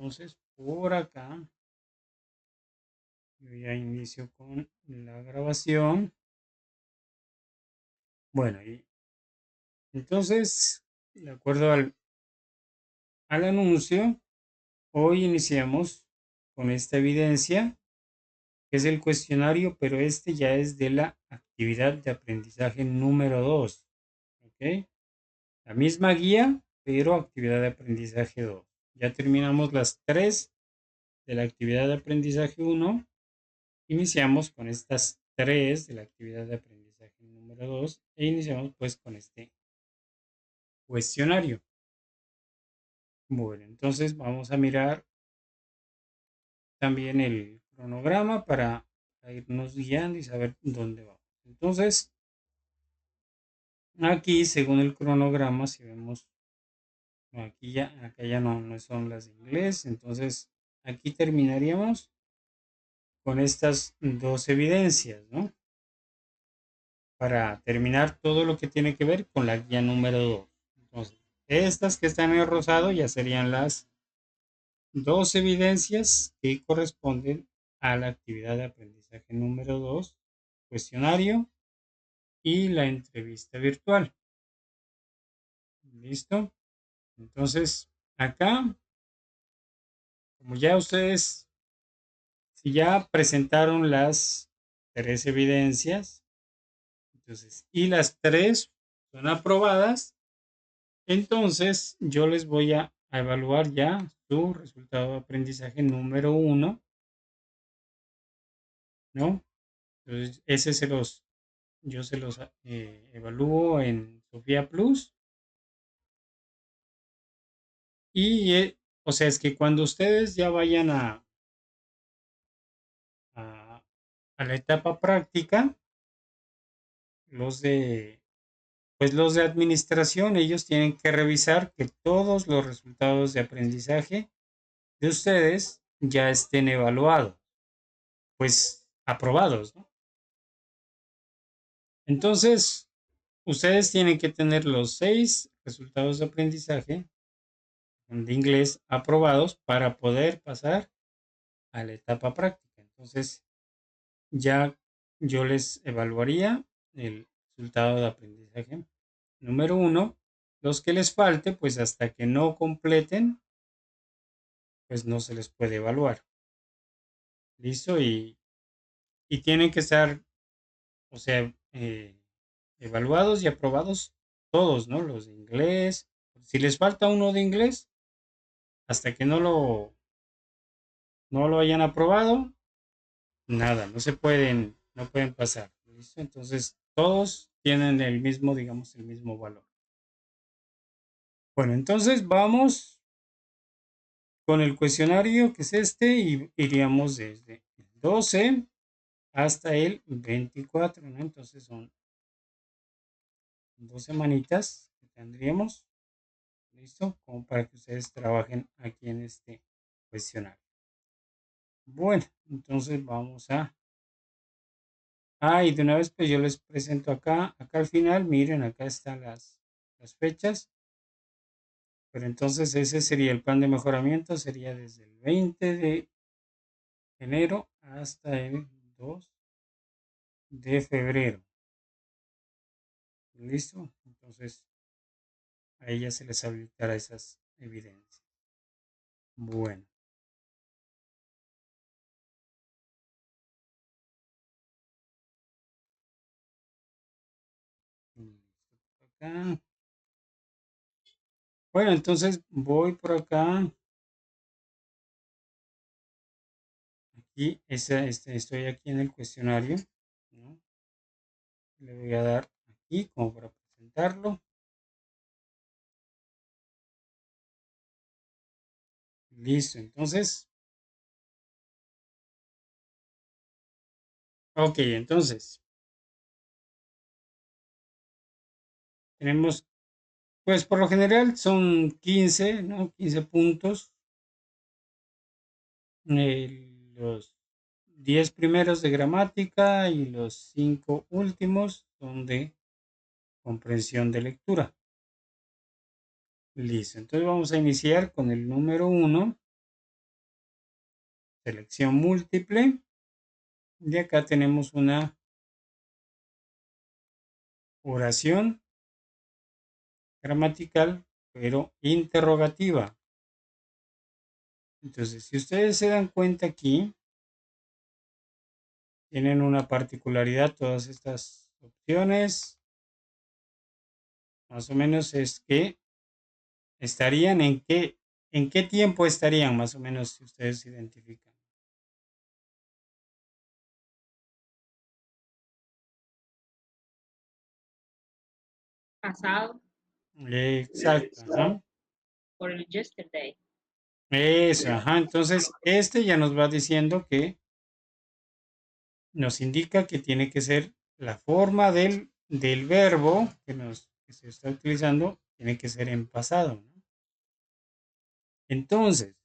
Entonces, por acá, yo ya inicio con la grabación. Bueno, y entonces, de acuerdo al anuncio, hoy iniciamos con esta evidencia, que es el cuestionario, pero este ya es de la actividad de aprendizaje número 2. ¿Ok? La misma guía, pero actividad de aprendizaje 2. Ya terminamos las 3 de la actividad de aprendizaje 1. Iniciamos con estas 3 de la actividad de aprendizaje número 2 e iniciamos pues con este cuestionario. Bueno, entonces vamos a mirar también el cronograma para irnos guiando y saber dónde vamos. Entonces, aquí según el cronograma, si vemos, no, aquí ya, acá ya no son las de inglés, entonces aquí terminaríamos con estas dos evidencias, ¿no? Para terminar todo lo que tiene que ver con la guía número 2. Entonces, estas que están en rosado ya serían las dos evidencias que corresponden a la actividad de aprendizaje número 2, cuestionario y la entrevista virtual. ¿Listo? Entonces, acá, como ya ustedes, si ya presentaron las 3 evidencias, entonces, y las 3 son aprobadas, entonces yo les voy a evaluar ya su resultado de aprendizaje número 1, ¿no? Entonces, yo se los evalúo en Sofía Plus y, o sea, es que cuando ustedes ya vayan a, a la etapa práctica, los de, pues los de administración, ellos tienen que revisar que todos los resultados de aprendizaje de ustedes ya estén evaluados, pues aprobados, ¿no? Entonces, ustedes tienen que tener los 6 resultados de aprendizaje de inglés aprobados para poder pasar a la etapa práctica. Entonces, ya yo les evaluaría el resultado de aprendizaje número 1. Los que les falte, pues hasta que no completen, pues no se les puede evaluar. ¿Listo? Y tienen que estar, o sea, evaluados y aprobados todos, ¿no? Los de inglés. Si les falta uno de inglés, hasta que no lo hayan aprobado, nada, no pueden pasar. ¿Listo? Entonces, todos tienen el mismo, digamos, el mismo valor. Bueno, entonces vamos con el cuestionario que es este y iríamos desde el 12 hasta el 24, ¿no? Entonces son 2 semanitas que tendríamos, ¿listo? Como para que ustedes trabajen aquí en este cuestionario. Bueno, entonces vamos y de una vez pues yo les presento acá al final, miren, acá están las fechas, pero entonces ese sería el plan de mejoramiento, sería desde el 20 de enero hasta el 2 de febrero. ¿Listo? Entonces a ella se les habilitará esas evidencias. Bueno. Listo por acá. Bueno, entonces voy por acá. Aquí estoy aquí en el cuestionario, ¿no? Le voy a dar aquí como para presentarlo. Listo, entonces, ok, entonces tenemos, pues por lo general son 15, ¿no? 15 puntos. Los 10 primeros de gramática y los 5 últimos son de comprensión de lectura. Listo, entonces vamos a iniciar con el número 1. selección múltiple. Y acá tenemos una oración gramatical, pero interrogativa. Entonces, si ustedes se dan cuenta aquí, tienen una particularidad todas estas opciones. Más o menos es que estarían en qué tiempo estarían, más o menos, si ustedes identifican. Pasado Exacto, ajá. por el yesterday. Eso, ajá. Entonces, este ya nos va diciendo que nos indica que tiene que ser la forma del verbo que se está utilizando, tiene que ser en pasado, ¿no? Entonces,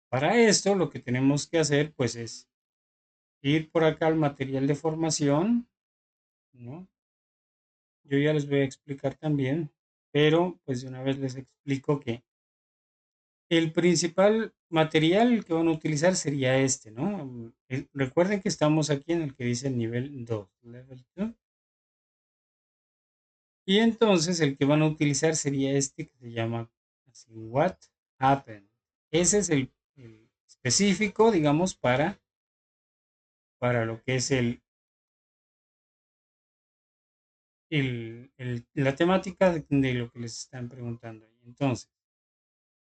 para esto lo que tenemos que hacer, pues, es ir por acá al material de formación, ¿no? Yo ya les voy a explicar también, pero pues de una vez les explico que el principal material que van a utilizar sería este, ¿no? Recuerden que estamos aquí en el que dice nivel 2, level 2. Y entonces el que van a utilizar sería este que se llama así, what happened. Ese es el específico, digamos, para lo que es la temática de lo que les están preguntando. Entonces,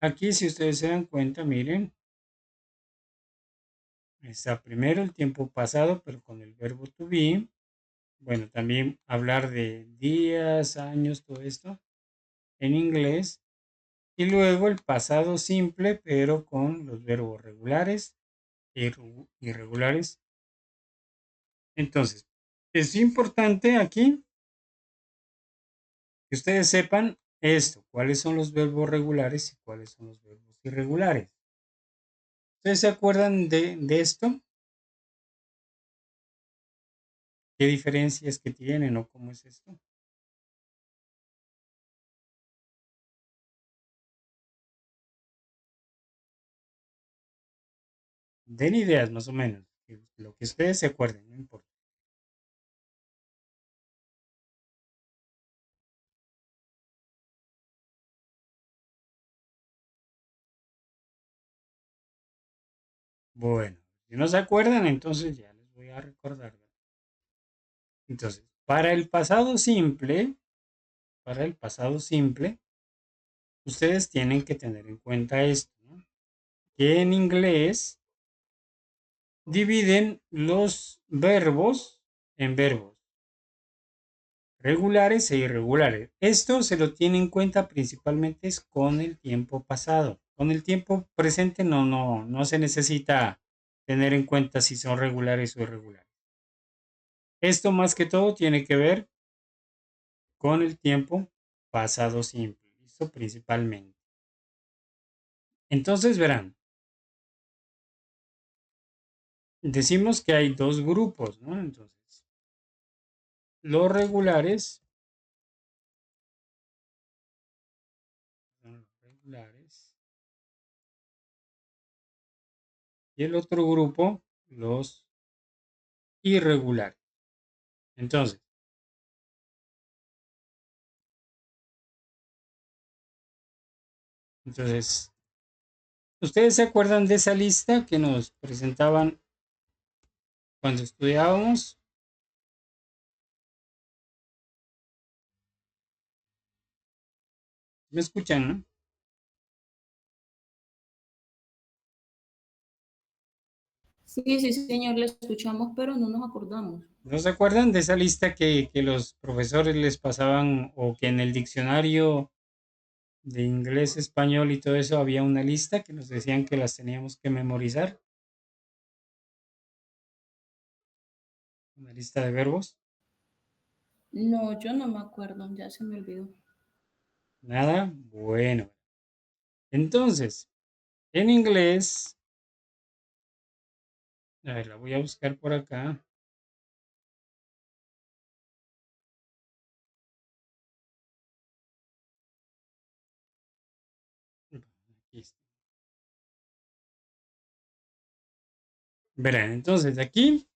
aquí si ustedes se dan cuenta, miren, está primero el tiempo pasado, pero con el verbo to be. Bueno, también hablar de días, años, todo esto en inglés. Y luego el pasado simple, pero con los verbos regulares e irregulares. Entonces, es importante aquí que ustedes sepan esto, cuáles son los verbos regulares y cuáles son los verbos irregulares. ¿Ustedes se acuerdan de esto? ¿Qué diferencias que tienen o cómo es esto? Den ideas más o menos, lo que ustedes se acuerden, no importa. Bueno, si no se acuerdan, entonces ya les voy a recordar. Entonces, para el pasado simple, ustedes tienen que tener en cuenta esto, ¿no? Que en inglés dividen los verbos en verbos regulares e irregulares. Esto se lo tiene en cuenta principalmente es con el tiempo pasado. Con el tiempo presente no se necesita tener en cuenta si son regulares o irregulares. Esto más que todo tiene que ver con el tiempo pasado simple, ¿listo? Principalmente. Entonces verán, decimos que hay dos grupos, ¿no? Entonces, los regulares son los regulares y el otro grupo, los irregulares. Entonces, entonces, ¿ustedes se acuerdan de esa lista que nos presentaban cuando estudiábamos? ¿Me escuchan, no? Sí, sí, señor, le escuchamos, pero no nos acordamos. ¿No se acuerdan de esa lista que los profesores les pasaban o que en el diccionario de inglés, español y todo eso había una lista que nos decían que las teníamos que memorizar? Una lista de verbos. No, yo no me acuerdo, ya se me olvidó. Nada, bueno. Entonces, en inglés, a ver, la voy a buscar por acá. Aquí está. Verán, entonces aquí,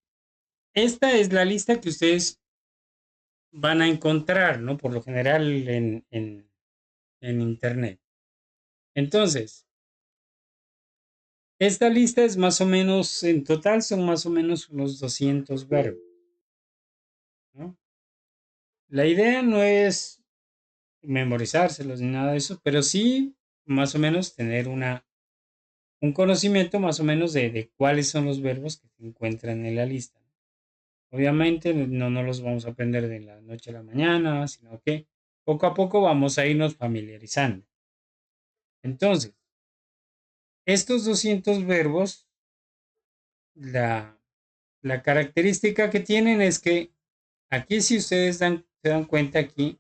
esta es la lista que ustedes van a encontrar, ¿no? Por lo general en Internet. Entonces, esta lista es más o menos, en total son más o menos unos 200 verbos, ¿no? La idea no es memorizárselos ni nada de eso, pero sí más o menos tener un conocimiento más o menos de cuáles son los verbos que se encuentran en la lista. Obviamente no los vamos a aprender de la noche a la mañana, sino que poco a poco vamos a irnos familiarizando. Entonces, estos 200 verbos, la, la característica que tienen es que aquí si ustedes se dan cuenta aquí,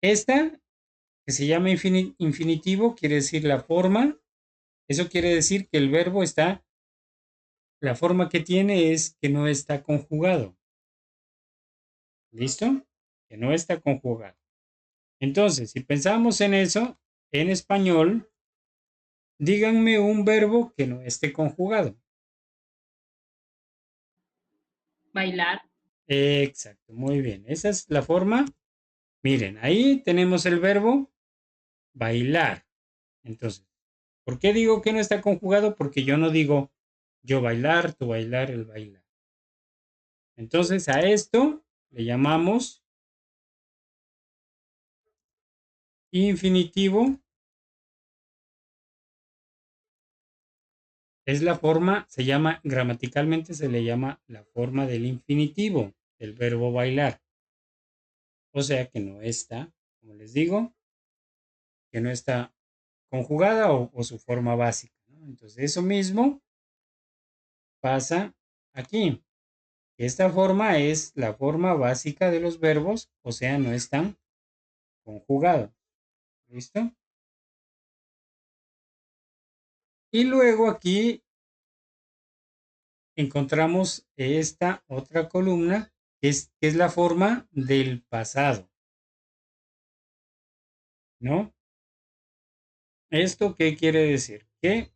esta que se llama infinitivo quiere decir la forma. Eso quiere decir que el verbo está, la forma que tiene es que no está conjugado. ¿Listo? Que no está conjugado. Entonces, si pensamos en eso, en español, díganme un verbo que no esté conjugado. Bailar. Exacto, muy bien. Esa es la forma. Miren, ahí tenemos el verbo bailar. Entonces, ¿por qué digo que no está conjugado? Porque yo no digo yo bailar, tú bailar, él bailar. Entonces, a esto le llamamos infinitivo. Es la forma, se llama, gramaticalmente se le llama la forma del infinitivo, del verbo bailar. O sea que no está, como les digo, que no está conjugada o su forma básica, ¿no? Entonces, eso mismo pasa aquí. Esta forma es la forma básica de los verbos, o sea, no están conjugados. ¿Listo? Y luego aquí encontramos esta otra columna, que es la forma del pasado, ¿no? ¿Esto qué quiere decir? Que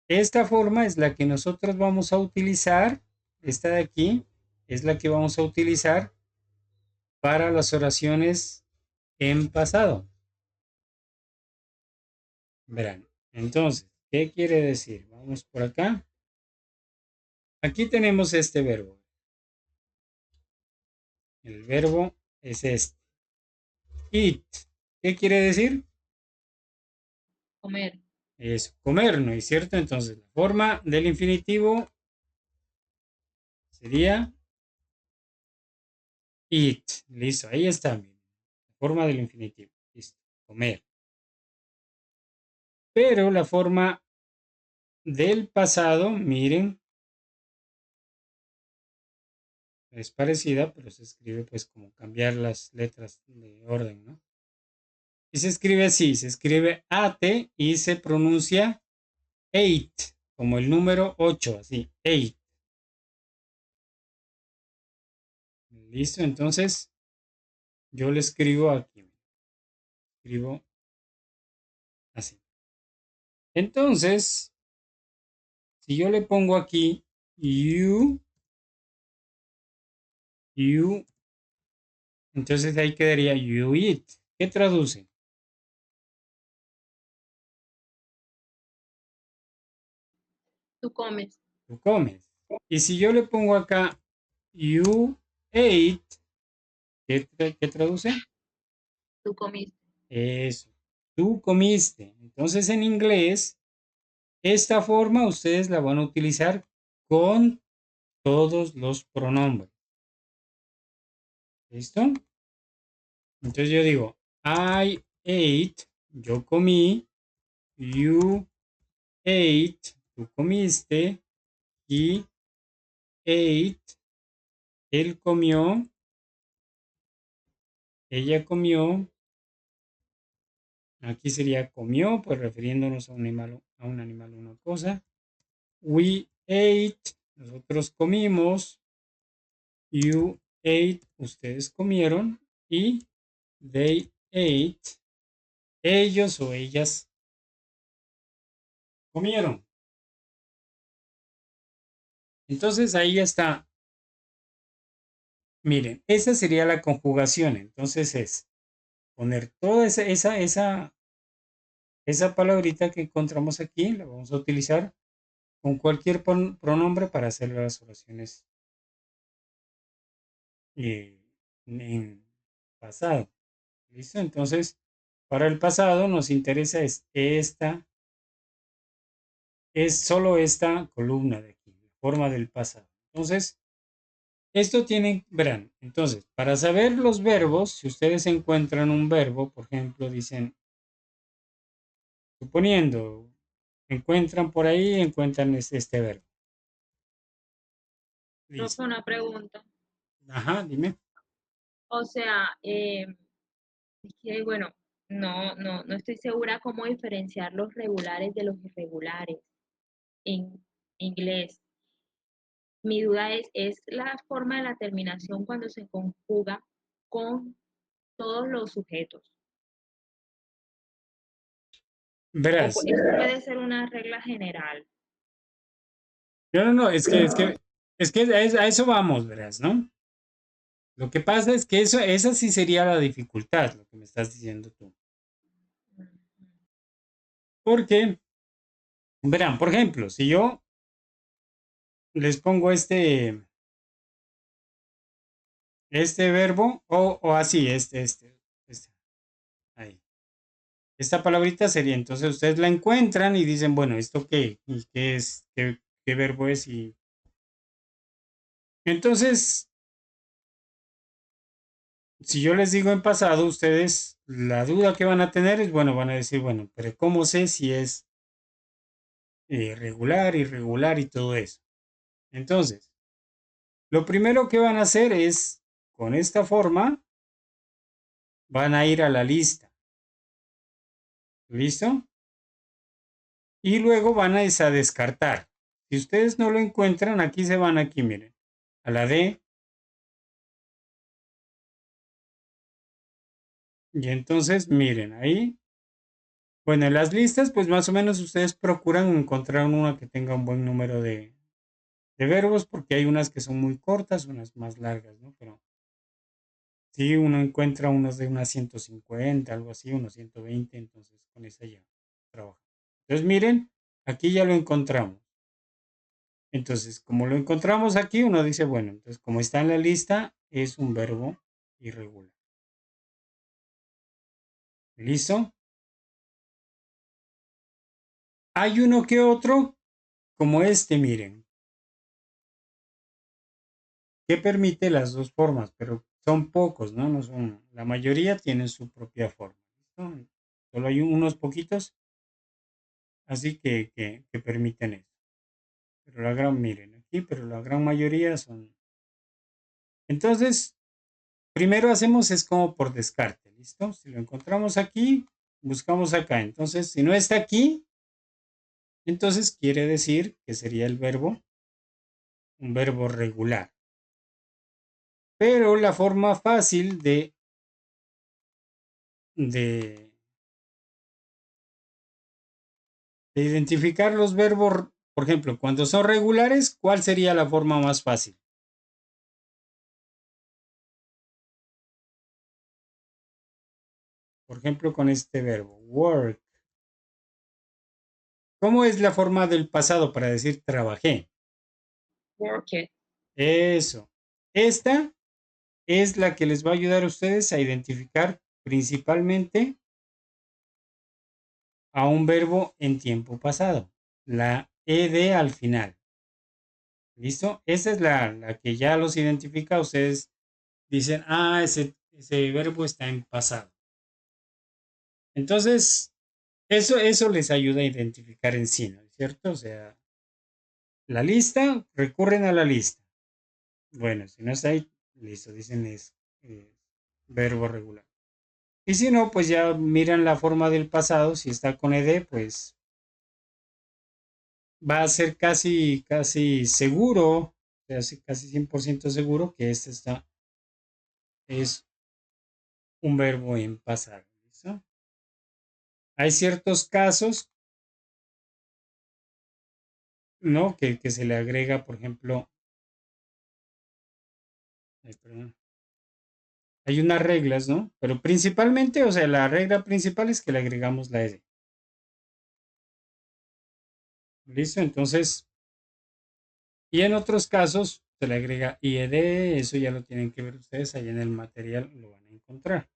esta forma es la que nosotros vamos a utilizar, esta de aquí, es la que vamos a utilizar para las oraciones en pasado. Verán, entonces, ¿qué quiere decir? Vamos por acá. Aquí tenemos este verbo. El verbo es este. Eat. ¿Qué quiere decir? Comer. Es comer, ¿no es cierto? Entonces, la forma del infinitivo sería eat. Listo, ahí está. Miren. La forma del infinitivo. Listo, comer. Pero la forma del pasado, miren, es parecida, pero se escribe pues como cambiar las letras de orden, ¿no? Y se escribe así, se escribe AT y se pronuncia 8, como el número 8, así, 8. Listo, entonces yo le escribo aquí, escribo así. Entonces, si yo le pongo aquí you, entonces ahí quedaría you eat. ¿Qué traduce? Tú comes. Tú comes. Y si yo le pongo acá you ate, ¿qué traduce? Tú comiste. Eso. Tú comiste. Entonces en inglés, esta forma ustedes la van a utilizar con todos los pronombres. ¿Listo? Entonces yo digo, I ate, yo comí, you ate, tú comiste, he ate, él comió, ella comió, aquí sería comió, pues refiriéndonos a un animal o una cosa. We ate, nosotros comimos, you ate, ustedes comieron, y they ate, ellos o ellas comieron. Entonces ahí ya está. Miren, esa sería la conjugación. Entonces es poner toda esa palabrita que encontramos aquí, la vamos a utilizar con cualquier pronombre para hacer las oraciones eh, en pasado. ¿Listo? Entonces, para el pasado nos interesa es solo esta columna de aquí, la forma del pasado. Entonces, esto tienen, verán, entonces, para saber los verbos, si ustedes encuentran un verbo, por ejemplo, dicen, suponiendo, encuentran por ahí, encuentran este verbo. Profe, Dice, una pregunta. ajá, dime. O sea, es que, bueno, no estoy segura cómo diferenciar los regulares de los irregulares en inglés. Mi duda es la forma de la terminación cuando se conjuga con todos los sujetos. Verás, Eso puede ser una regla general. no, es que a eso vamos, verás, ¿no? Lo que pasa es que esa sí sería la dificultad, lo que me estás diciendo tú. Porque, verán, por ejemplo, si yo les pongo este verbo, o así, ahí. Esta palabrita sería, entonces ustedes la encuentran y dicen, bueno, ¿esto qué? ¿Y qué es? ¿Qué verbo es? Y entonces, si yo les digo en pasado, ustedes la duda que van a tener es, bueno, van a decir, bueno, pero ¿cómo sé si es regular, irregular y todo eso? Entonces, lo primero que van a hacer es, con esta forma, van a ir a la lista. ¿Listo? Y luego van a descartar. Si ustedes no lo encuentran, aquí se van aquí, miren, a la D. Y entonces, miren, ahí. Bueno, en las listas, pues más o menos ustedes procuran encontrar una que tenga un buen número de verbos, porque hay unas que son muy cortas, unas más largas, ¿no? Pero sí, uno encuentra unos de unas 150, algo así, unos 120, entonces con esa ya trabaja. Entonces, miren, aquí ya lo encontramos. Entonces, como lo encontramos aquí, uno dice, bueno, entonces como está en la lista, es un verbo irregular. ¿Listo? Hay uno que otro, como este, miren, que permite las dos formas, pero son pocos, ¿no? No son, la mayoría tienen su propia forma. ¿Listo? Solo hay unos poquitos, así que permiten eso. Pero la gran, miren, aquí, pero la gran mayoría son. Entonces, primero hacemos es como por descarte, ¿listo? Si lo encontramos aquí, buscamos acá. Entonces, si no está aquí, entonces quiere decir que sería el verbo, un verbo regular. Pero la forma fácil de, de identificar los verbos, por ejemplo, cuando son regulares, ¿cuál sería la forma más fácil? Por ejemplo, con este verbo, work. ¿Cómo es la forma del pasado para decir trabajé? Work it. Eso. Esta es la que les va a ayudar a ustedes a identificar principalmente a un verbo en tiempo pasado. La ed al final. ¿Listo? Esa es la que ya los identifica. Ustedes dicen, ese verbo está en pasado. Entonces, eso les ayuda a identificar en sí, ¿no es cierto? O sea, la lista, recurren a la lista. Bueno, si no está ahí, listo, dicen es verbo regular. Y si no, pues ya miran la forma del pasado. Si está con ed, pues va a ser casi seguro, casi 100% seguro que es un verbo en pasado. ¿Listo? Hay ciertos casos, ¿no? Que se le agrega, por ejemplo, perdón, hay unas reglas, ¿no? Pero principalmente, o sea, la regla principal es que le agregamos la ed. ¿Listo? Entonces, y en otros casos se le agrega ied, eso ya lo tienen que ver ustedes, ahí en el material lo van a encontrar.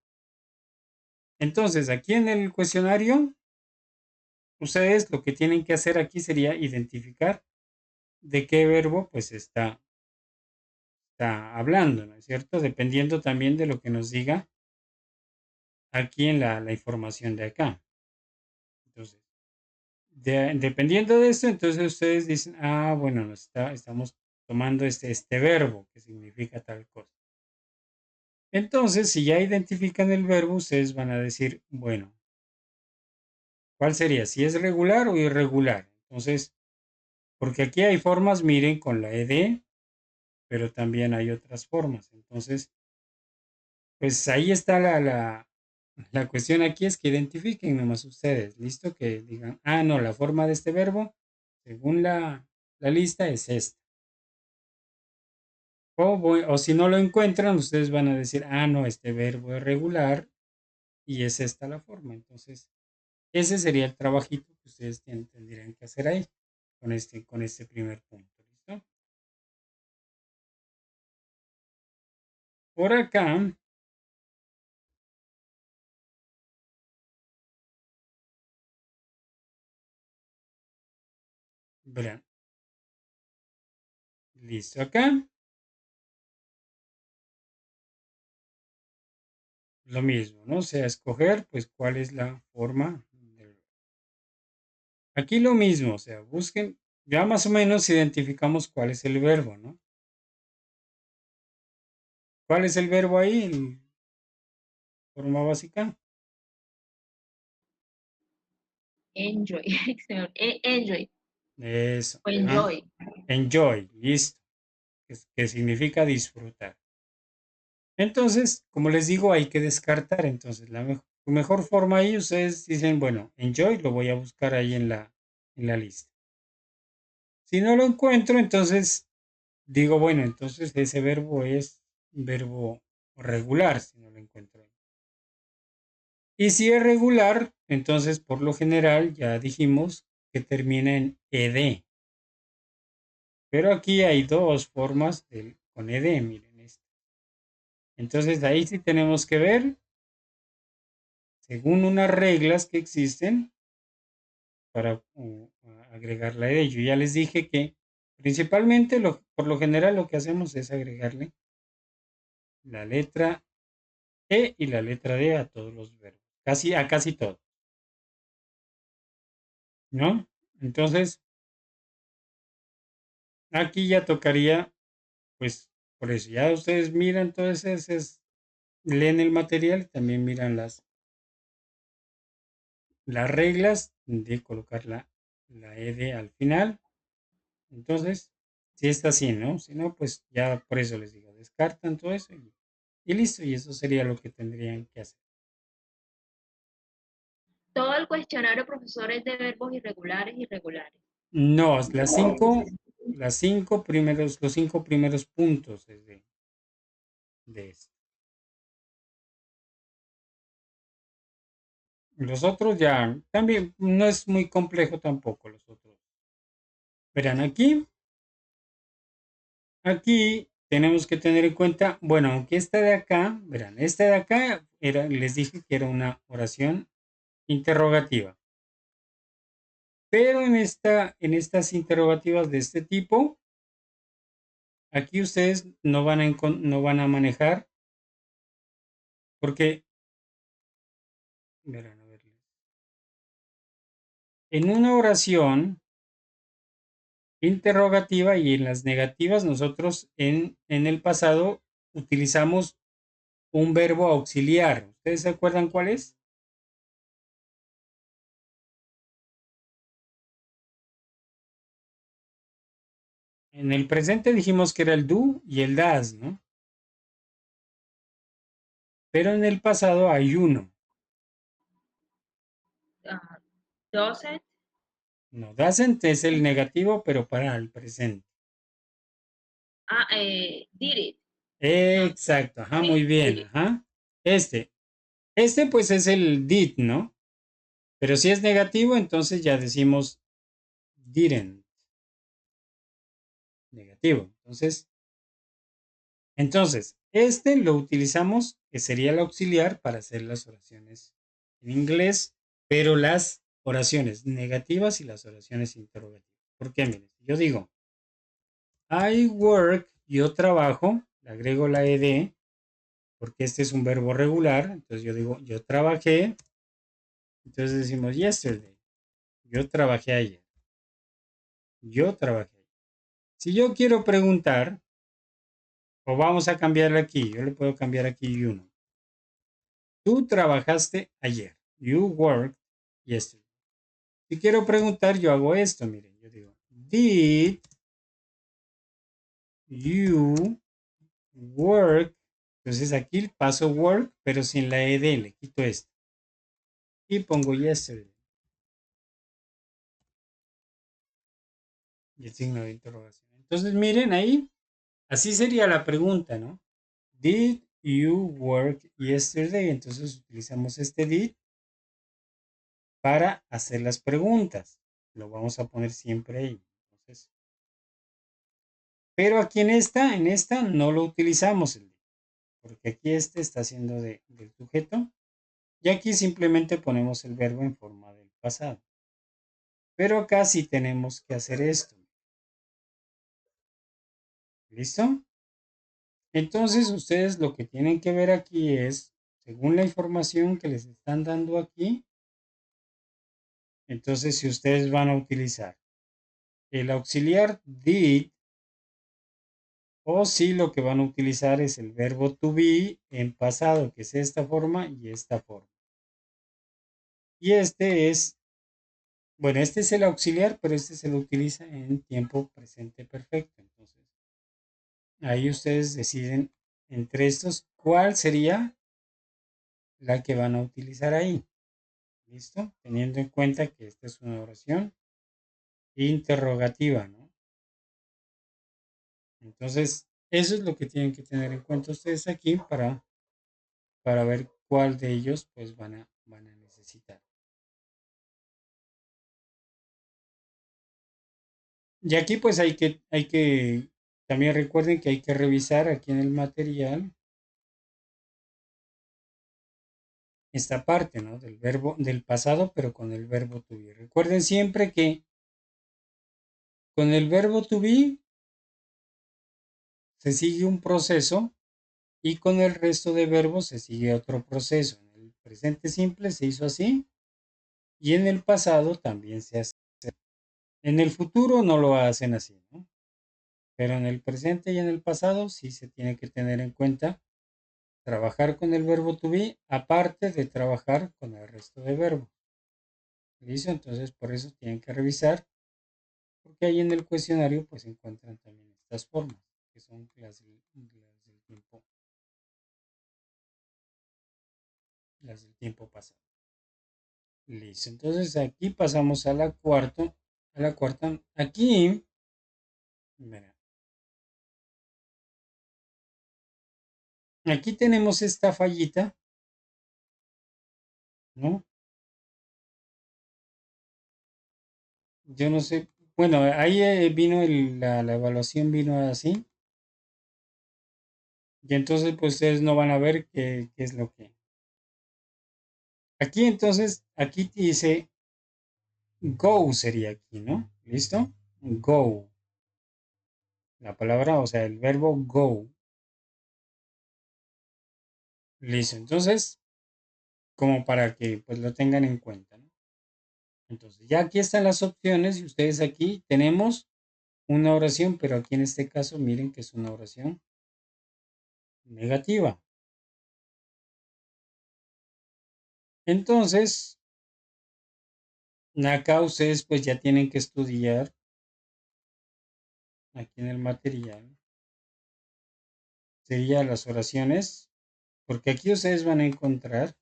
Entonces, aquí en el cuestionario, ustedes lo que tienen que hacer aquí sería identificar de qué verbo pues está hablando, ¿no es cierto? Dependiendo también de lo que nos diga aquí en la información de acá. Entonces, dependiendo de esto, entonces ustedes dicen, ah, bueno, estamos tomando este verbo que significa tal cosa. Entonces, si ya identifican el verbo, ustedes van a decir, bueno, ¿cuál sería? Si es regular o irregular. Entonces, porque aquí hay formas, miren, con la ed, pero también hay otras formas. Entonces, pues ahí está la cuestión aquí es que identifiquen nomás ustedes, ¿listo? Que digan, ah, no, la forma de este verbo, según la lista, es esta. O si no lo encuentran, ustedes van a decir, ah, no, este verbo es regular y es esta la forma. Entonces, ese sería el trabajito que ustedes tendrían que hacer ahí con este primer punto, ¿listo? Por acá, verán, listo acá, lo mismo, ¿no? O sea, escoger, pues, cuál es la forma del. Aquí lo mismo, o sea, busquen, ya más o menos identificamos cuál es el verbo, ¿no? ¿Cuál es el verbo ahí en forma básica? Enjoy, señor, enjoy Eso, o ajá. enjoy. Enjoy, listo, que significa disfrutar. Entonces, como les digo, hay que descartar. Entonces, la mejor forma ahí, ustedes dicen, bueno, enjoy, lo voy a buscar ahí en la lista. Si no lo encuentro, entonces digo, bueno, entonces ese verbo es un verbo regular, si no lo encuentro ahí. Y si es regular, entonces por lo general ya dijimos que termina en ed. Pero aquí hay dos formas con ed, miren esto. Entonces ahí sí tenemos que ver, según unas reglas que existen, para agregar la ed. Yo ya les dije que principalmente, por lo general, lo que hacemos es agregarle la letra E y la letra D a todos los verbos, casi todos, ¿no? Entonces, aquí ya tocaría, pues, por eso, ya ustedes miran todas esas, leen el material, también miran las reglas de colocar la ed al final. Entonces, si está así, ¿no? Si no, pues ya por eso les digo, descartan todo eso y listo, y eso sería lo que tendrían que hacer. Todo el cuestionario, profesor, es de verbos irregulares, irregulares. No, los 5 primeros puntos es de esto. Los otros ya, también no es muy complejo tampoco los otros. Verán aquí tenemos que tener en cuenta, bueno, aunque esta de acá, verán, esta de acá les dije que era una oración interrogativa. Pero en estas interrogativas de este tipo, aquí ustedes no van a manejar, porque, verán, a ver, en una oración interrogativa y en las negativas, nosotros en el pasado utilizamos un verbo auxiliar. ¿Ustedes se acuerdan cuál es? En el presente dijimos que era el do y el das, ¿no? Pero en el pasado hay uno. Doesn't, No, doesn't es el negativo, pero para el presente. Did it. Exacto, ajá, muy Sí, did bien, it. ajá. Este pues es el did, ¿no? Pero si es negativo, entonces ya decimos didn't, negativo. Entonces, este lo utilizamos, que sería el auxiliar para hacer las oraciones en inglés, pero las oraciones negativas y las oraciones interrogativas. ¿Por qué? Miren, yo digo, I work, yo trabajo, le agrego la ed, porque este es un verbo regular, entonces yo digo, yo trabajé, entonces decimos yesterday, yo trabajé ayer, yo trabajé ayer. Si yo quiero preguntar, o vamos a cambiarle aquí, yo le puedo cambiar aquí uno. Tú trabajaste ayer. You worked yesterday. Si quiero preguntar, yo hago esto, miren, yo digo, did you work? Entonces aquí paso work, pero sin la ed, le quito esto. Y pongo yesterday. Y el signo de interrogación. Entonces miren ahí, así sería la pregunta, ¿no? Did you work yesterday? Entonces utilizamos este did para hacer las preguntas. Lo vamos a poner siempre ahí. Entonces, pero aquí en esta no lo utilizamos el did, porque aquí este está haciendo del sujeto y aquí simplemente ponemos el verbo en forma del pasado. Pero acá sí tenemos que hacer esto. ¿Listo? Entonces ustedes lo que tienen que ver aquí es, según la información que les están dando aquí, entonces si ustedes van a utilizar el auxiliar did o si lo que van a utilizar es el verbo to be en pasado, que es esta forma y esta forma. Y este es el auxiliar, pero este se lo utiliza en tiempo presente perfecto. Entonces, ahí ustedes deciden entre estos cuál sería la que van a utilizar ahí. ¿Listo? Teniendo en cuenta que esta es una oración interrogativa, ¿no? Entonces, eso es lo que tienen que tener en cuenta ustedes aquí para ver cuál de ellos pues van a necesitar. Y aquí pues hay que, también recuerden que hay que revisar aquí en el material esta parte, ¿no? Del verbo, del pasado, pero con el verbo to be. Recuerden siempre que con el verbo to be se sigue un proceso y con el resto de verbos se sigue otro proceso. En el presente simple se hizo así y en el pasado también se hace. En el futuro no lo hacen así, ¿no? Pero en el presente y en el pasado sí se tiene que tener en cuenta trabajar con el verbo to be aparte de trabajar con el resto de verbos. ¿Listo? Entonces por eso tienen que revisar porque ahí en el cuestionario pues se encuentran también estas formas que son las del tiempo pasado. Listo, entonces aquí pasamos a la cuarta, aquí, mira, aquí tenemos esta fallita, ¿no? Yo no sé, bueno, ahí vino la evaluación vino así, y entonces pues ustedes no van a ver qué es lo que. Aquí entonces, aquí dice go sería aquí, ¿no? ¿Listo? Go. La palabra, o sea, el verbo go. Listo. Entonces, como para que pues lo tengan en cuenta, ¿no? Entonces, ya aquí están las opciones y ustedes aquí tenemos una oración, pero aquí en este caso miren que es una oración negativa. Entonces, acá ustedes pues ya tienen que estudiar aquí en el material. Sería las oraciones, porque aquí ustedes van a encontrar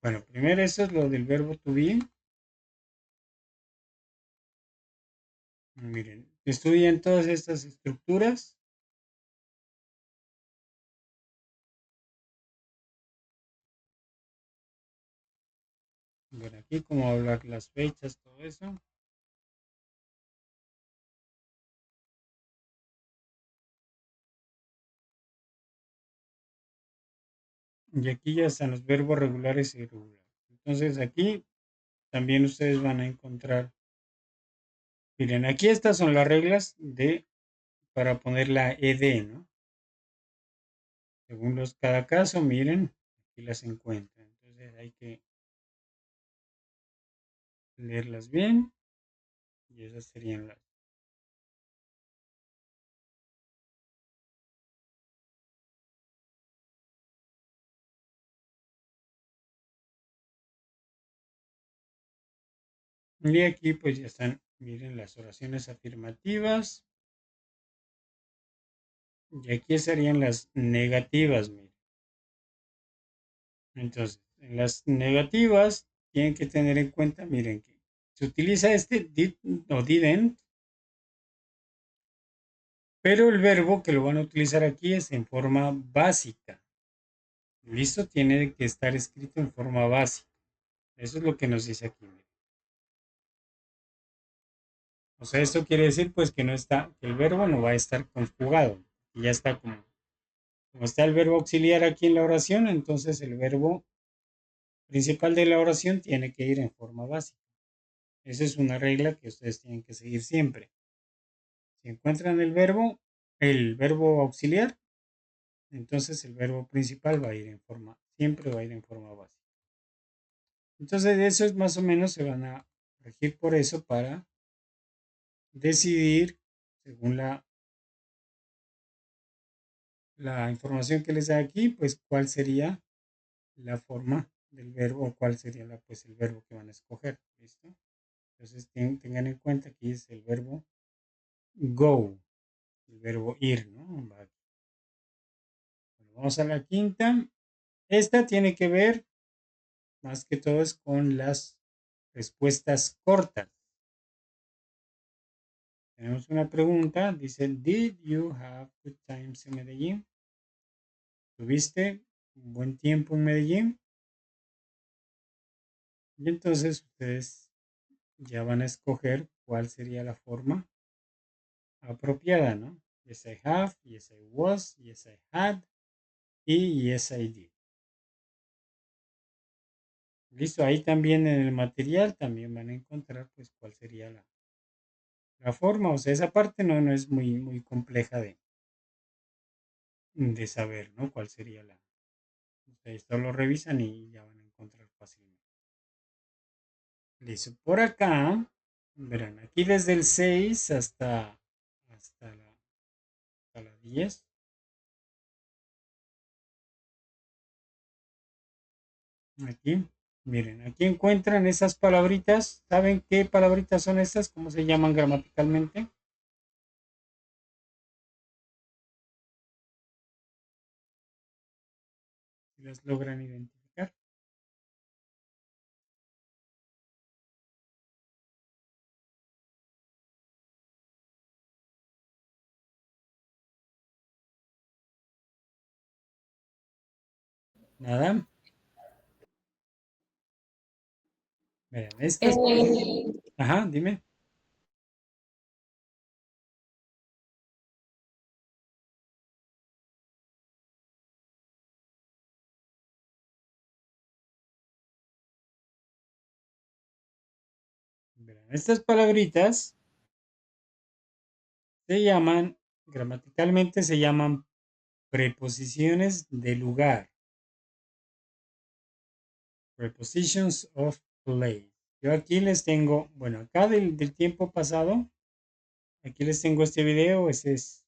Bueno, primero eso es lo del verbo to be. Miren, estudien todas estas estructuras. Bueno, aquí como hablar las fechas, todo eso. Y aquí ya están los verbos regulares y irregulares. Entonces aquí también ustedes van a encontrar, miren, aquí estas son las reglas de para poner la ed, ¿no? Según cada caso, miren, aquí las encuentran. Entonces hay que leerlas bien y esas serían las. Y aquí pues ya están, miren, las oraciones afirmativas. Y aquí serían las negativas, miren. Entonces, en las negativas tienen que tener en cuenta, miren, que se utiliza este did o didn't, pero el verbo que lo van a utilizar aquí es en forma básica. ¿Listo? Tiene que estar escrito en forma básica. Eso es lo que nos dice aquí, miren. O sea, esto quiere decir pues que no está, que el verbo no va a estar conjugado. Y ya está como está el verbo auxiliar aquí en la oración, entonces el verbo principal de la oración tiene que ir en forma básica. Esa es una regla que ustedes tienen que seguir siempre. Si encuentran el verbo auxiliar, entonces el verbo principal va a ir en forma, siempre va a ir en forma básica. Entonces eso es más o menos, se van a regir por eso para decidir, según la información que les da aquí, pues cuál sería la forma del verbo o cuál sería pues el verbo que van a escoger. ¿Listo? Entonces tengan en cuenta que es el verbo go, el verbo ir, ¿no? Bueno, vamos a la quinta. Esta tiene que ver más que todo es con las respuestas cortas. Tenemos una pregunta, dice, Did you have good times in Medellín? ¿Tuviste un buen tiempo en Medellín? Y entonces ustedes ya van a escoger cuál sería la forma apropiada, ¿no? Yes, I have, yes, I was, yes, I had y yes, I did. Listo, ahí también en el material también van a encontrar pues cuál sería la forma. O sea, esa parte no es muy compleja de saber, ¿no? Cuál sería la. Ustedes esto lo revisan y ya van a encontrar fácilmente. Listo, por acá, verán, aquí desde el 6 hasta la 10. Aquí, miren, aquí encuentran esas palabritas. ¿Saben qué palabritas son estas? ¿Cómo se llaman gramaticalmente? Si las logran identificar. Nada. Verán, estas. Eh, Ajá, dime. Verán, estas palabritas gramaticalmente se llaman preposiciones de lugar. Prepositions of place. Yo aquí les tengo, bueno, acá del tiempo pasado, aquí les tengo este video, ese es,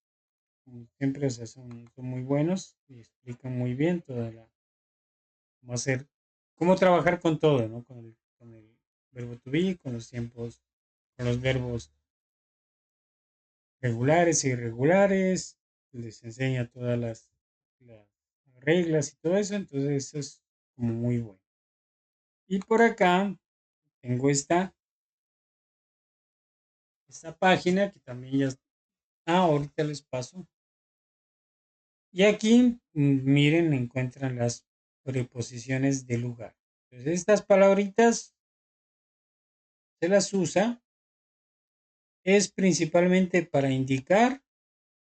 como siempre, o sea, son muy buenos y explican muy bien cómo hacer, cómo trabajar con todo, ¿no? Con el verbo to be, con los tiempos, con los verbos regulares e irregulares, les enseña todas las reglas y todo eso, entonces eso es como muy bueno. Y por acá tengo esta página que también ya... ahorita les paso. Y aquí, miren, encuentran las preposiciones de lugar. Entonces, estas palabritas se las usa, es principalmente para indicar,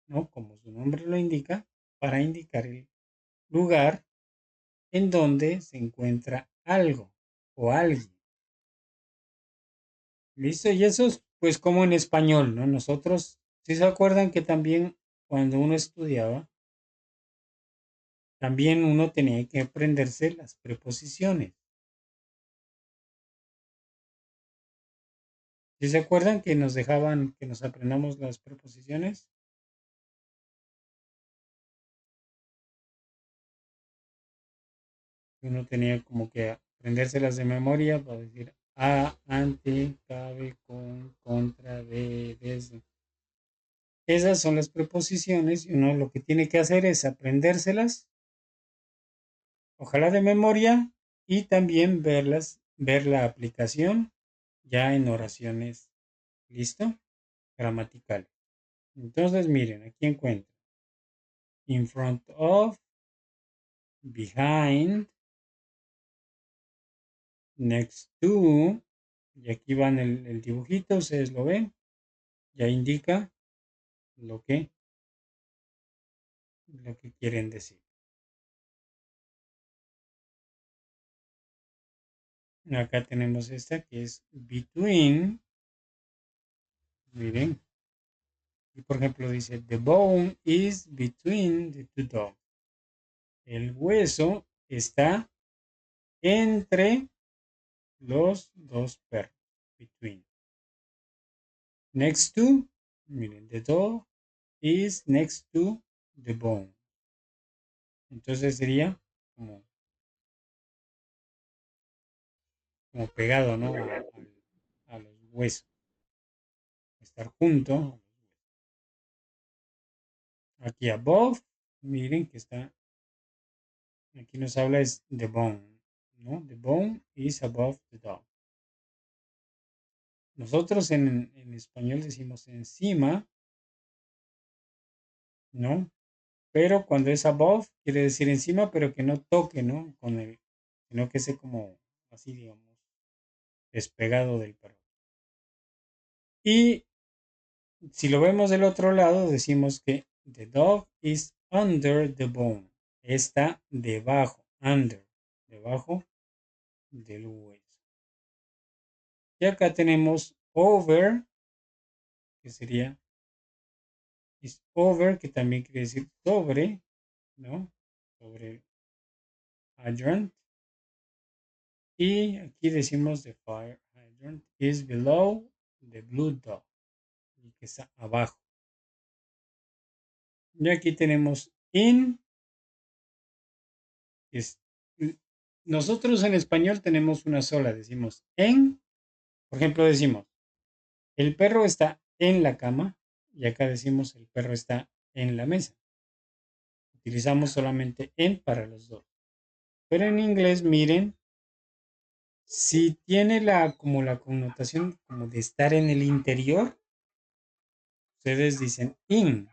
¿no? Como su nombre lo indica, para indicar el lugar en donde se encuentra algo o alguien. ¿Listo? Y eso es pues como en español, ¿no? Nosotros, si se acuerdan que también cuando uno estudiaba, también uno tenía que aprenderse las preposiciones. ¿Sí se acuerdan que nos dejaban que nos aprendamos las preposiciones? Uno tenía como que aprendérselas de memoria para decir a, ante, cabe, con, contra, de, desde. Esas son las preposiciones y uno lo que tiene que hacer es aprendérselas, ojalá de memoria, y también ver la aplicación ya en oraciones, ¿listo? Gramaticales. Entonces, miren, aquí encuentro in front of, behind, next to, y aquí van el dibujito, ustedes lo ven, ya indica lo que, lo que quieren decir. Acá tenemos esta que es between, miren, y por ejemplo dice, the bone is between the two dogs. El hueso está entre los dos perros. Between. Next to, miren, the dog is next to the bone. Entonces sería como, como pegado, ¿no? A los huesos. Estar junto. Aquí above, miren que está, aquí nos habla es the bone, ¿no? The bone is above the dog. Nosotros en español decimos encima, ¿no? Pero cuando es above, quiere decir encima, pero que no toque, ¿no? Con el, sino que sea como así, digamos, despegado del perro. Y si lo vemos del otro lado, decimos que the dog is under the bone. Está debajo, under, debajo del hueso. Y acá tenemos over, que sería is over, que también quiere decir sobre, ¿no? Sobre hydrant. Y aquí decimos the fire hydrant is below the blue dog, el que está abajo. Y aquí tenemos in, que es, nosotros en español tenemos una sola, decimos en, por ejemplo decimos, el perro está en la cama y acá decimos el perro está en la mesa. Utilizamos solamente en para los dos. Pero en inglés, miren, si tiene como la connotación como de estar en el interior, ustedes dicen in.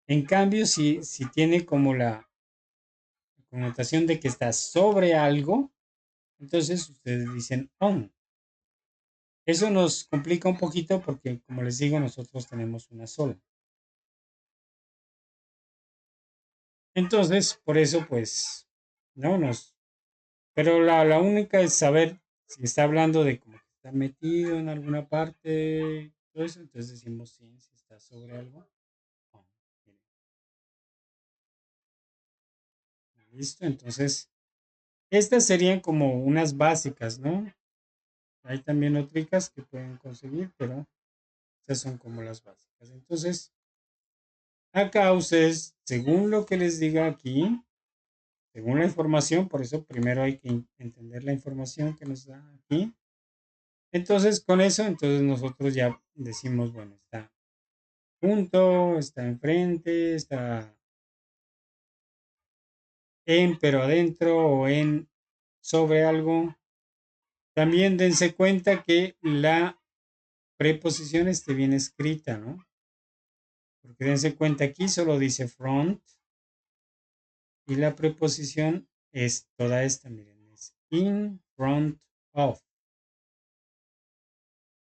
En cambio, si tiene como la connotación de que está sobre algo, entonces ustedes dicen on. Eso nos complica un poquito porque, como les digo, nosotros tenemos una sola. Entonces, por eso, pues, no nos... Pero la única es saber si está hablando de como que está metido en alguna parte, todo eso, entonces decimos sí, si está sobre algo. On. Listo, entonces, estas serían como unas básicas, ¿no? Hay también otras que pueden conseguir, pero estas son como las básicas. Entonces, acá ustedes, según lo que les diga aquí, según la información, por eso primero hay que entender la información que nos da aquí. Entonces, con eso, entonces nosotros ya decimos, bueno, está junto, está enfrente, está en pero adentro o en sobre algo, también dense cuenta que la preposición esté bien escrita, ¿no? Porque dense cuenta aquí solo dice front y la preposición es toda esta, miren, es in front of.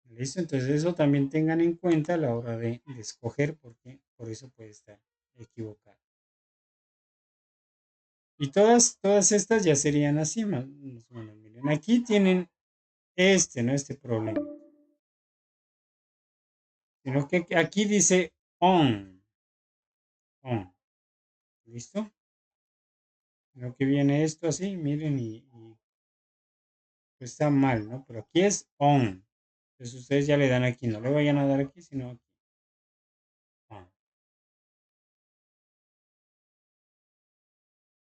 ¿Listo? Entonces eso también tengan en cuenta a la hora de escoger porque por eso puede estar equivocado. Y todas estas ya serían así, más o menos. Miren, aquí tienen ¿no? Este problema. Sino que aquí dice on. On. ¿Listo? Sino que viene esto así, miren, y pues está mal, ¿no? Pero aquí es on. Entonces ustedes ya le dan aquí, no le vayan a dar aquí, sino aquí. On.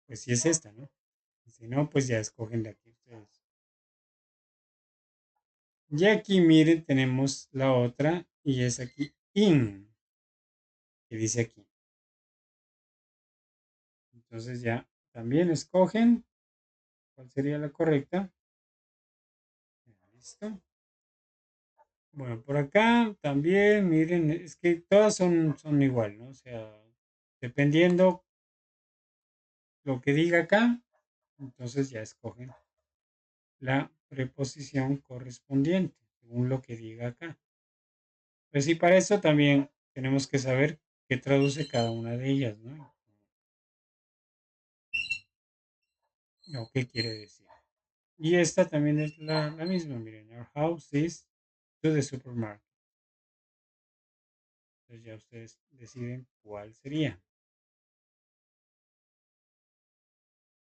Pues si es esta, ¿no? Si no, pues ya escogen de aquí ustedes. Y aquí, miren, tenemos la otra y es aquí in, que dice aquí. Entonces ya también escogen cuál sería la correcta. Listo. Bueno, por acá también, miren, es que todas son igual, ¿no? O sea, dependiendo lo que diga acá, entonces ya escogen la preposición correspondiente, según lo que diga acá. Pues sí, para eso también tenemos que saber qué traduce cada una de ellas, ¿no? O qué quiere decir. Y esta también es la misma, miren, our house is to the supermarket. Entonces ya ustedes deciden cuál sería.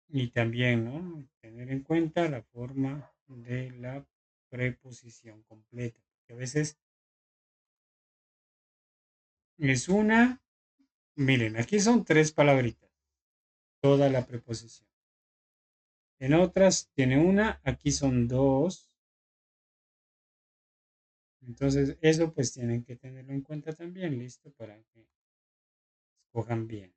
Y también, ¿no? Tener en cuenta la forma de la preposición completa. Que a veces es una, miren, aquí son tres palabritas, toda la preposición. En otras tiene una, aquí son dos. Entonces, eso pues tienen que tenerlo en cuenta también, listo, para que escojan bien.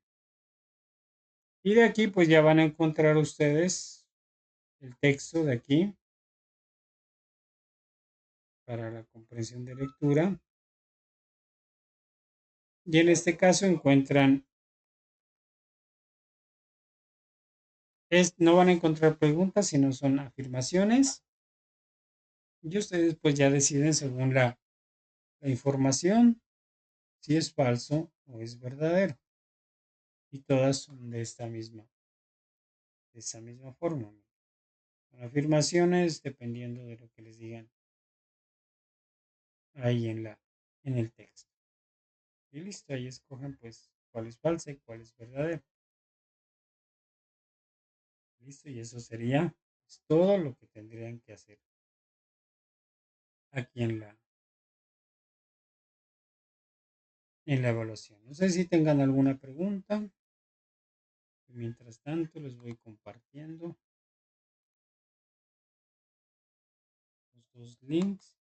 Y de aquí pues ya van a encontrar ustedes el texto de aquí para la comprensión de lectura. Y en este caso encuentran, no van a encontrar preguntas, sino son afirmaciones. Y ustedes pues ya deciden según la información si es falso o es verdadero. Y todas son de esta misma forma. Son afirmaciones dependiendo de lo que les digan ahí en el texto. Y listo, ahí escogen pues cuál es falsa y cuál es verdadero. Listo, y eso sería pues, todo lo que tendrían que hacer aquí en la evaluación. No sé si tengan alguna pregunta. Mientras tanto, les voy compartiendo los dos links.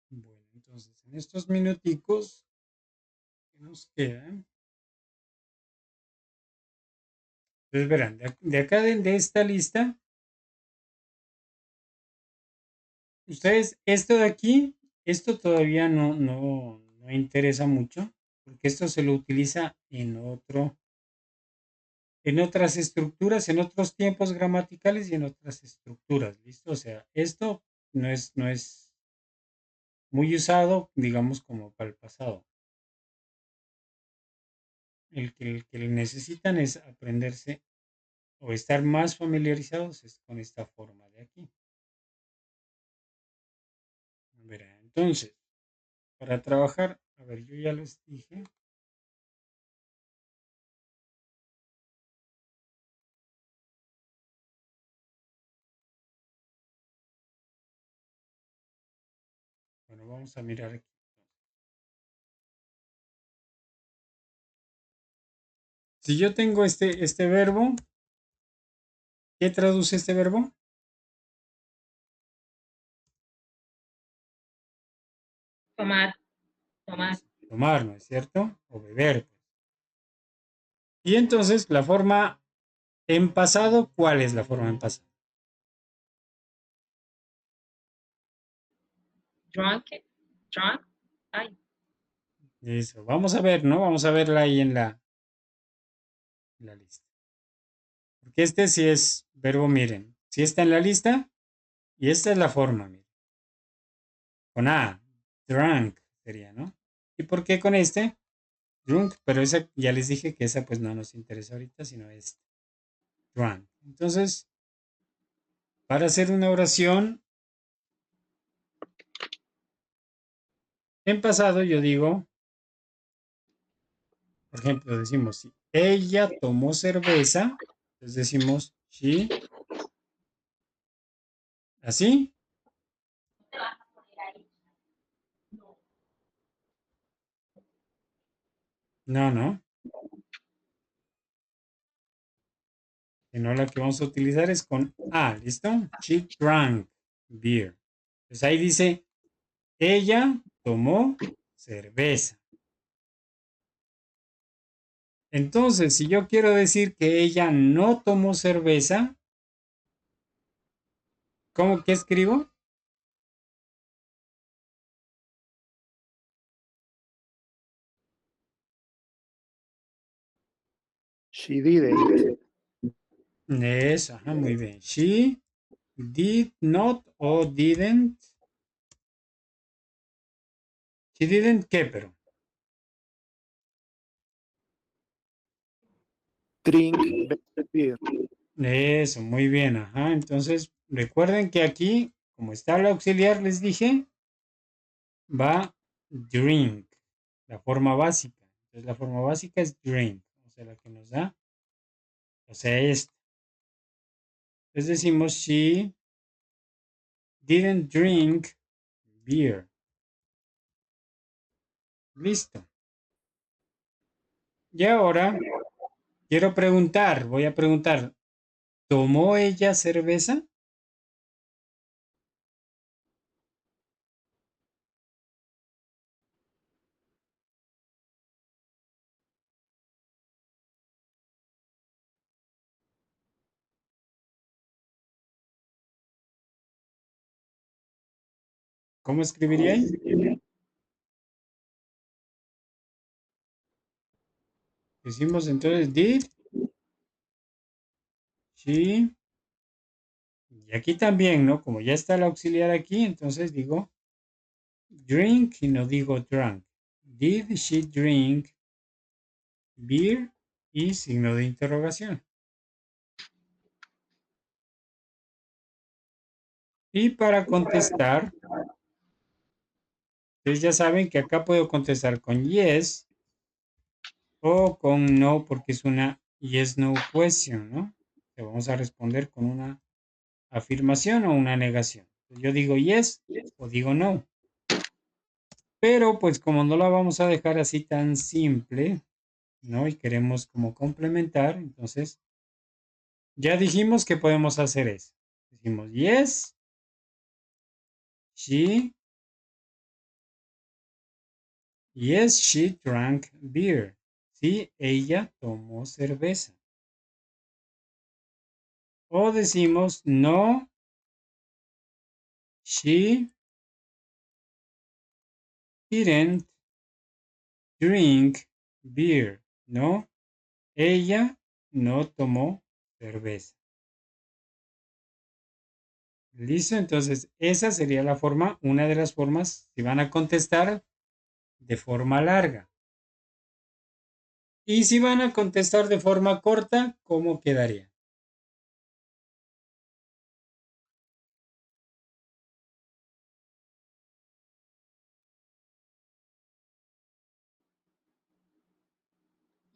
Bueno, entonces en estos minuticos que nos quedan, entonces verán, de acá de esta lista, ustedes, esto de aquí, esto todavía no interesa mucho, porque esto se lo utiliza en otras estructuras, en otros tiempos gramaticales y en otras estructuras, ¿listo? O sea, esto no es muy usado, digamos, como para el pasado. El que necesitan es aprenderse o estar más familiarizados con esta forma de aquí. Verá, entonces, para trabajar, a ver, yo ya les dije. Bueno, vamos a mirar aquí. Si yo tengo este verbo, ¿qué traduce este verbo? Tomar, tomar. Tomar, ¿no es cierto? O beber. Y entonces, la forma en pasado, ¿cuál es la forma en pasado? Drunk, drunk. Ay, Eso, vamos a ver, ¿no? Vamos a verla ahí en la lista. Porque este sí es verbo, miren. Sí está en la lista y esta es la forma, miren. Con A, drunk sería, ¿no? ¿Y por qué con este? Drunk, pero esa ya les dije que esa pues no nos interesa ahorita, sino es drunk. Entonces, para hacer una oración en pasado, yo digo, por ejemplo, decimos, si ella tomó cerveza, entonces decimos, she, así, no, no, sino la que vamos a utilizar es con A, ¿listo? She drank beer. Pues ahí dice, ella tomó cerveza. Entonces, si yo quiero decir que ella no tomó cerveza, ¿cómo que escribo? She didn't. Eso, ajá, muy bien. She did not o didn't. She didn't, ¿qué? Pero. Drink beer. Eso, muy bien, ajá. Entonces, recuerden que aquí, como está el auxiliar, les dije, va drink, la forma básica. Entonces, la forma básica es drink, o sea, la que nos da, o sea, esta. Entonces decimos, she didn't drink beer. Listo. Y ahora quiero preguntar, voy a preguntar, ¿tomó ella cerveza? ¿Cómo escribiría ahí? Decimos entonces, did she, y aquí también, ¿no? Como ya está el auxiliar aquí, entonces digo drink y no digo drunk. Did she drink beer? Y signo de interrogación. Y para contestar, ustedes ya saben que acá puedo contestar con yes o con no porque es una yes no question, ¿no? Que vamos a responder con una afirmación o una negación. Yo digo yes o digo no. Pero pues como no la vamos a dejar así tan simple, ¿no? Y queremos como complementar, entonces ya dijimos que podemos hacer eso. Decimos yes, she, yes, she drank beer. Sí, ella tomó cerveza. O decimos no, she didn't drink beer. No, ella no tomó cerveza. ¿Listo? Entonces, esa sería la forma, una de las formas, si van a contestar de forma larga. Y si van a contestar de forma corta, ¿cómo quedaría?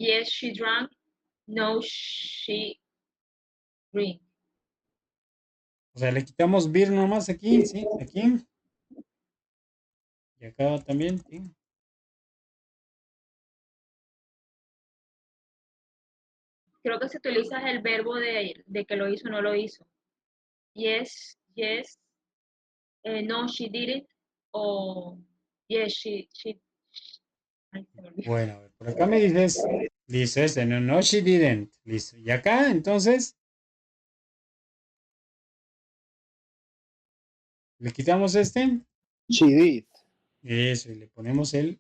yes, she drank. No, she drink. O sea, le quitamos beer nomás aquí, ¿sí? Aquí. Y acá también, sí. Creo que se utiliza el verbo de que lo hizo o no lo hizo. Yes, yes, no, she didn't, o yes, ay, se me olvidó. Bueno, a ver, por acá me dices, listo, este, no, no, she didn't, listo. Y acá, entonces, le quitamos este, She did. eso, y le ponemos el,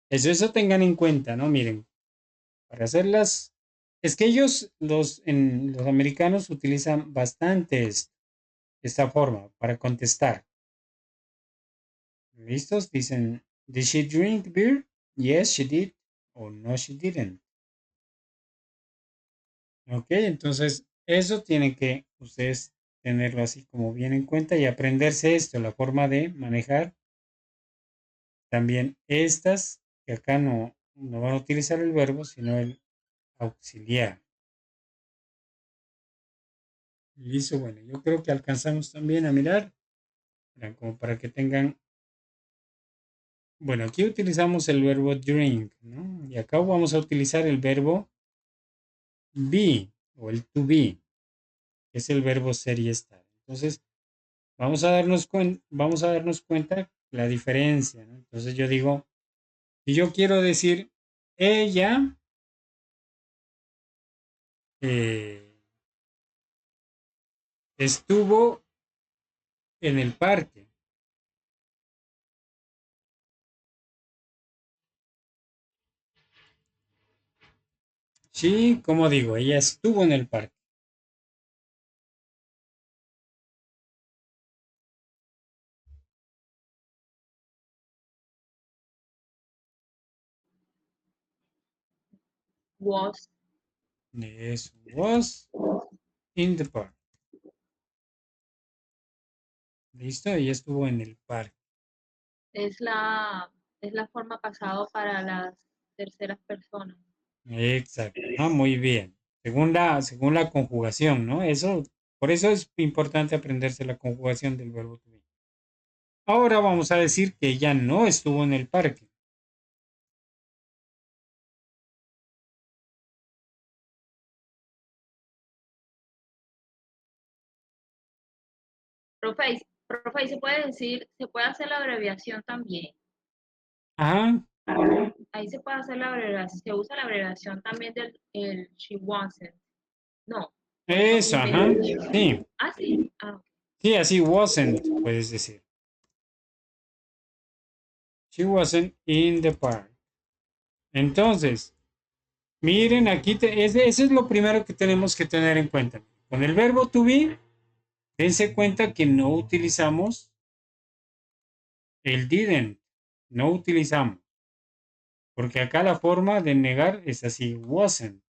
eso tengan en cuenta, ¿no? Miren, para hacerlas, es que ellos, los americanos utilizan bastante esta forma para contestar. ¿Listos? Dicen, ¿did she drink beer? Yes, she did. O no, she didn't. Ok, entonces eso tienen que ustedes tenerlo así como bien en cuenta y aprenderse esto, la forma de manejar también estas, que acá no van a utilizar el verbo, sino el auxiliar. Listo, bueno, yo creo que alcanzamos también a mirar, como para que tengan, bueno, aquí utilizamos el verbo drink, ¿no? Y acá vamos a utilizar el verbo be o el to be, que es el verbo ser y estar. Entonces, vamos a darnos cuenta la diferencia, ¿no? Entonces yo digo, si yo quiero decir, ella eh, estuvo en el parque. Sí, como digo, ella estuvo en el parque. Was, Yes, was in the park. ¿Listo? Ella estuvo en el parque. es la, es la forma pasado para las terceras personas. Exacto. Ah, muy bien. Según la conjugación, ¿no? Por eso es importante aprenderse la conjugación del verbo to be. Ahora vamos a decir que ella no estuvo en el parque. Profe, se puede hacer la abreviación también. Ajá, Ahí se puede hacer la abreviación, se usa la abreviación también del el she wasn't. No, o es lo eso, mismo. ajá. Sí, Ah, sí. Ah, ok. sí, así wasn't, puedes decir. She wasn't in the park. Entonces, miren, aquí ese es lo primero que tenemos que tener en cuenta. Con el verbo to be, dense cuenta que no utilizamos el didn't. No utilizamos. Porque acá la forma de negar es así, wasn't.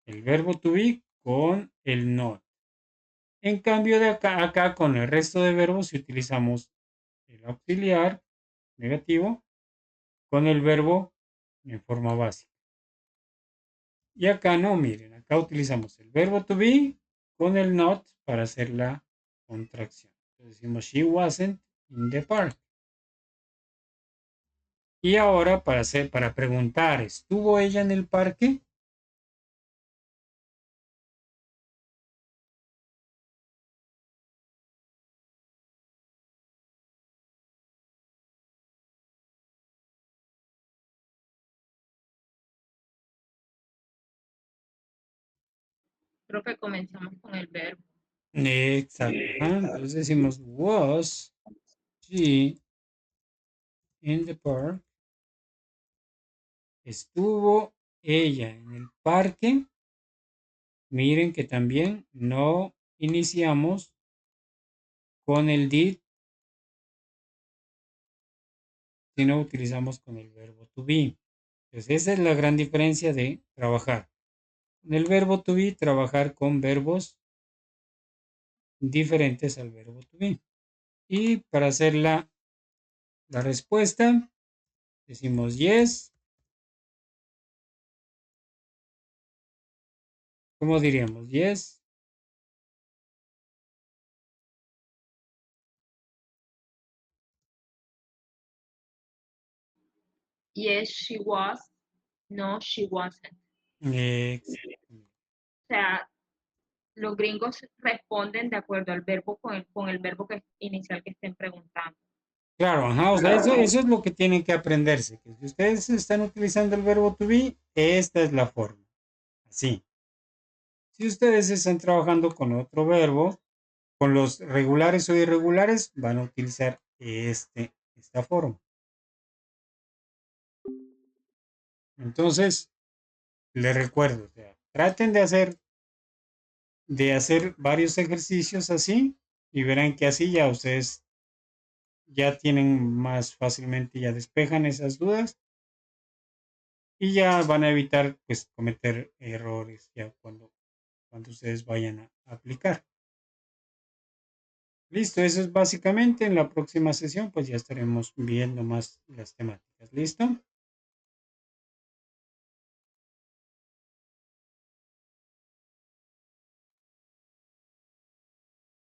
El verbo to be con el not. En cambio de acá con el resto de verbos si utilizamos el auxiliar negativo con el verbo en forma básica. Y acá no, miren, acá utilizamos el verbo to be con el not para hacer la contracción. Entonces decimos she wasn't in the park. Y ahora para preguntar, ¿estuvo ella en el parque? Profe, comenzamos con el verbo. Exacto. Ajá. Entonces decimos was she in the park. ¿Estuvo ella en el parque? Miren que también no iniciamos con el did, sino utilizamos con el verbo to be. Entonces esa es la gran diferencia de trabajar. En el verbo to be, trabajar con verbos diferentes al verbo to be. Y para hacer la respuesta, decimos yes. ¿Cómo diríamos? Yes. Yes, she was. No, she wasn't. Exactamente. O sea, los gringos responden de acuerdo al verbo con el verbo inicial que estén preguntando. Claro, ajá, o sea, eso es lo que tienen que aprenderse. Que si ustedes están utilizando el verbo to be, esta es la forma. Así. Si ustedes están trabajando con otro verbo, con los regulares o irregulares, van a utilizar esta forma. Entonces, les recuerdo, o sea, traten de hacer varios ejercicios así y verán que así ya ustedes ya tienen más fácilmente, ya despejan esas dudas y ya van a evitar pues cometer errores ya cuando ustedes vayan a aplicar. Listo, eso es básicamente. En la próxima sesión pues ya estaremos viendo más las temáticas. ¿Listo?